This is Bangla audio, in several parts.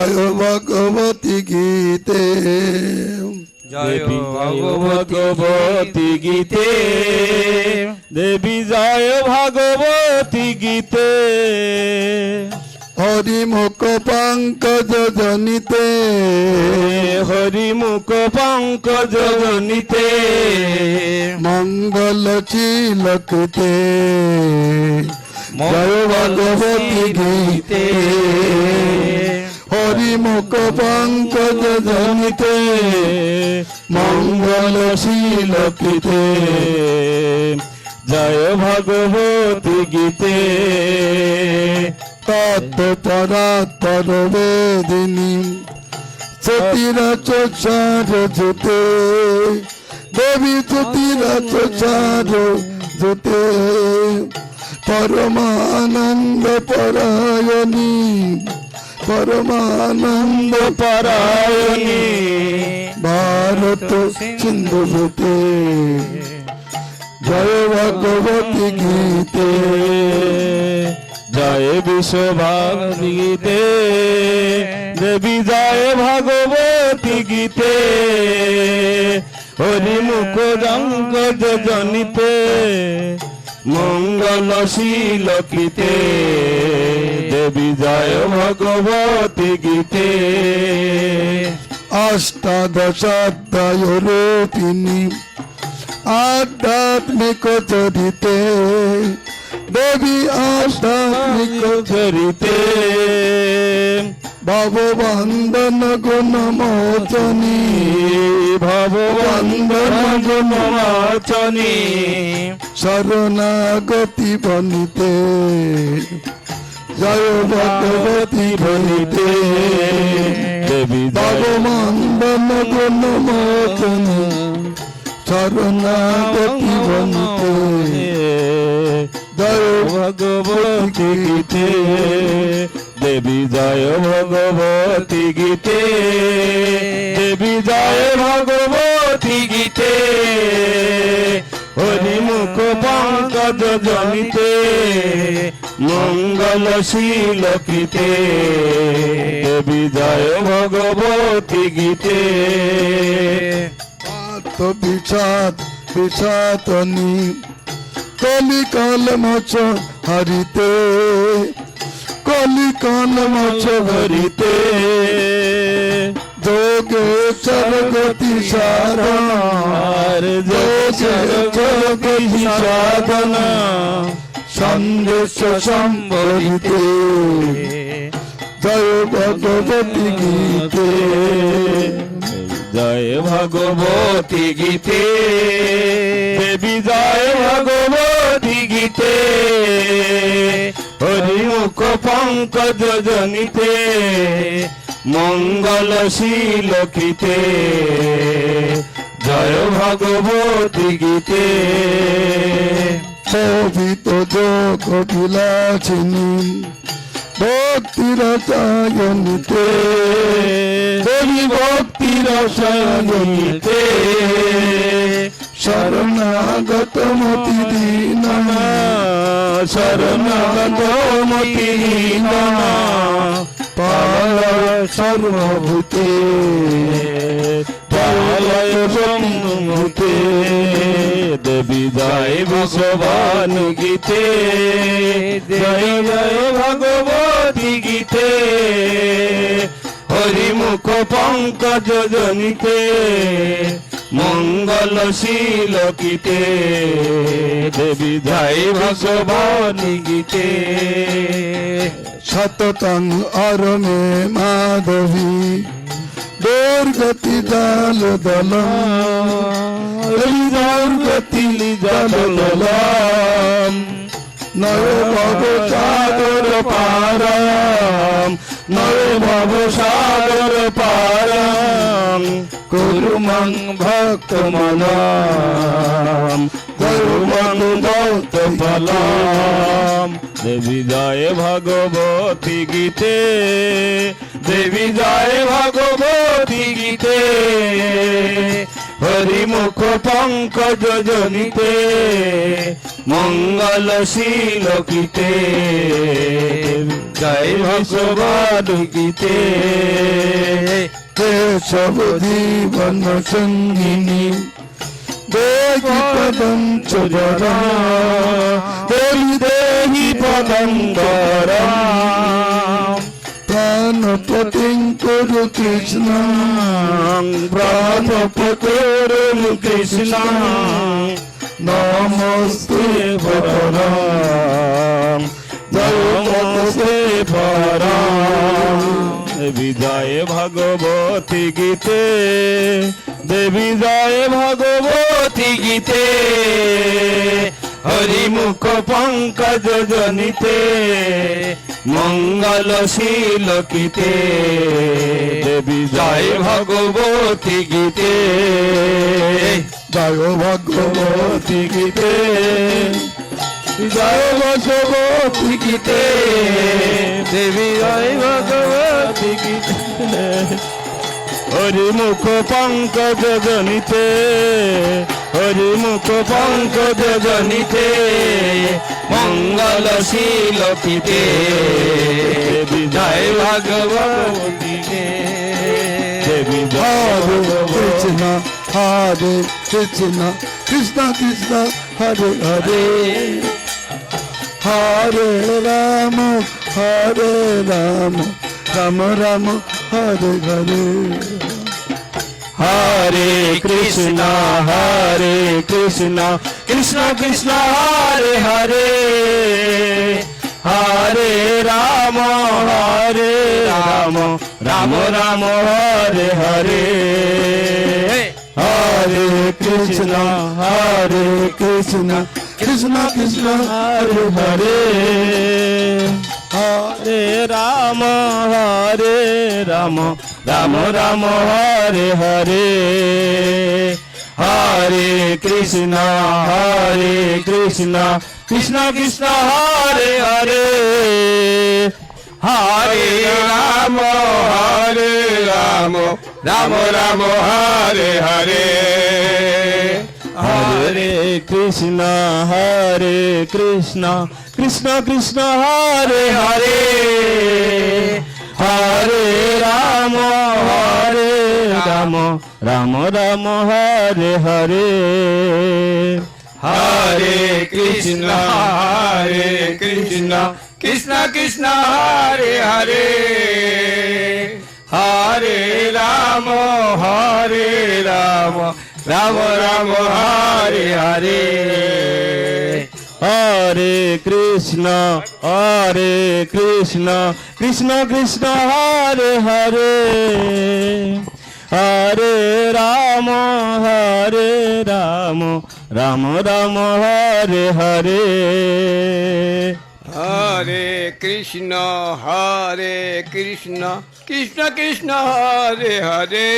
ভগবতী গীতে জয় ভগবতী গীতে দেবী জয় ভগবতী গীতে হরিমুখ পঙ্কজ জনিতে হরিমুখ পঙ্কজ জনিতে মঙ্গল চিলকতে জয় ভগবতী গীতে হরিমুখ পঙ্কজ জনিতে মঙ্গল শিলকিতে জয় ভগবতী গীতে তৎপরাৎপর বেদিনী সতীরাচার জুতে দেবী সতীরাচার জুতে পরমানন্দ পরায়ণী পরমানন্দ পরায়ণী ভারত সিন্ধু জুতে জয় ভগবতী গীতে জয় বিশ্বভারতী গীতে দেবী জয় ভগবতী গীতে হরিমুখ পঙ্কজ জনিতে মঙ্গল শিলকিতে দেবী জয় ভগবতী গীতে অষ্টাদশাধ্যায় রূপিণী আধ্যাত্মিক চরিতে দেবী আধ্যাত্মিক চরিতে ভববন্দন গুণমোচনী ভববন্দন গুণমোচনী শরণাগতি বনিতে জয় ভগবতী বনিতে দেবী ভববন্দন গুণমোচনী শরণাগতি বনিতে জয় ভগবতী গীতে দেবী জয় ভগবতী গীতে দেবী জয় ভগবতী গীতে হরিমুখ পঙ্কজ জনিতে মঙ্গল শিলকিতে দেবী জয় ভগবতী গীতে বিষাদ বিষাদনী কলিকাল মচ হরিতে কলিকাল মচ হরিতে যোগেশ্বর গতি সাধনা যোগেশ্বর গতি সাধনা সন্দেশ সম্বরিতে জয় ভগবতী গীতে জয় ভগবতী গীতে দেবী জয় ভগবতী গীতে হরিমুখ পঙ্কজ জনিতে মঙ্গল শিলকিতে জয় ভগবতী গীতে শোভিত যোগ বিলাসিনী ভক্তি রসায়নিতে দেবী ভক্তি রসায়নিতে শরণাগত মতি দীন শরণাগত মতি দীন পালয় সর্বভূতে পালয় সম্মুখে দেবী জয় বিশ্বভানু গীতে জয় জয় ভগবতী গীতে হরিমুখ পঙ্কজ জনিতে মঙ্গল শিলকিতে দেবী জয় বিশ্বভানু গীতে সততং অরমে মাধবী দুর্গতি জাল দল দুর্গতি জাল দল নয় ভব সাগর পারাম নয় ভব সাগর পারাম কুরুমং ভক্ত মনাম কুরুমং ভক্ত ফলাম দেবী জয় ভগবতী গীতে দেবী জয় ভগবতী গীতে হরিমুখ পঙ্কজ জনিতে মঙ্গলশীল কীতে জয় ভগবান গীতে কেশব জীবন সঙ্গিনী দেহি পদম চরণ দেহি দেহি পদন্দরম প্রাণপতিঙ্কুরু কৃষ্ণ প্রাণপতিঙ্কুরু কৃষ্ণ নমস্তে পরম নমস্তে পরম দেবী জয় ভগবতী গীতে দেবী জয় ভগবতী গীতে হরিমুখ পঙ্কজ জনিতে মঙ্গলশীল কীতে দেবী জয় ভগবতী গীতে জয় ভগবতী গীতে জয় ভগবতী গীতে দেবী জয় ভগবতী গীতে হরিমুখ পঙ্কজ জনিতে হরিমুখ পঙ্কজ জনিতে মঙ্গলশীল কীতে বিজয় ভগবতীকে দেবী হরে কৃষ্ণ হরে কৃষ্ণ কৃষ্ণ কৃষ্ণ হরে হরে হরে রাম রাম রাম হরে হরে হরে কৃষ্ণ কৃষ্ণ কৃষ্ণ হরে হরে হরে রাম রাম রাম হরে হরে হরে কৃষ্ণ কৃষ্ণ কৃষ্ণ কৃষ্ণ হরে হরে হরে রাম রাম রাম হরে হরে হরে কৃষ্ণ কৃষ্ণ কৃষ্ণ হরে হরে হরে রাম রাম হরে হরে হরে কৃষ্ণ কৃষ্ণ কৃষ্ণ হরে হরে হরে রাম রাম হরে হরে হরে কৃষ্ণ কৃষ্ণ কৃষ্ণ হরে হরে হরে রাম রাম হরে হরে হরে কৃষ্ণ কৃষ্ণ কৃষ্ণ হরে হরে হরে রাম রাম হরে হরে হরে কৃষ্ণ কৃষ্ণ কৃষ্ণ হরে হরে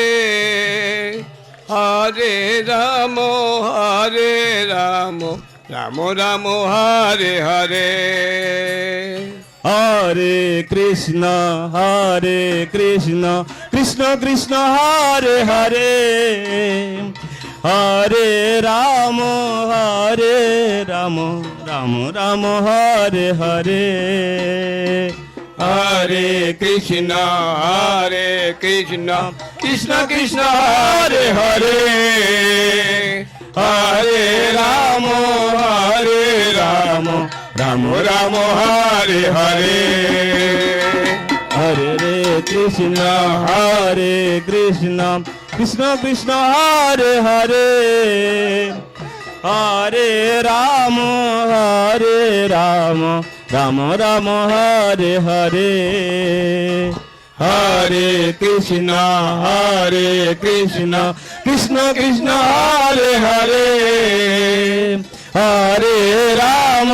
হরে রাম রাম হরে হরে হরে কৃষ্ণ কৃষ্ণ কৃষ্ণ হরে হরে হরে রাম রাম হরে হরে হরে কৃষ্ণ কৃষ্ণ কৃষ্ণ হরে হরে হরে রাম রাম হরে হরে হরে রে কৃষ্ণ কৃষ্ণ কৃষ্ণ হরে হরে হরে রাম রাম হরে হরে হরে কৃষ্ণ কৃষ্ণ কৃষ্ণ হরে হরে হরে রাম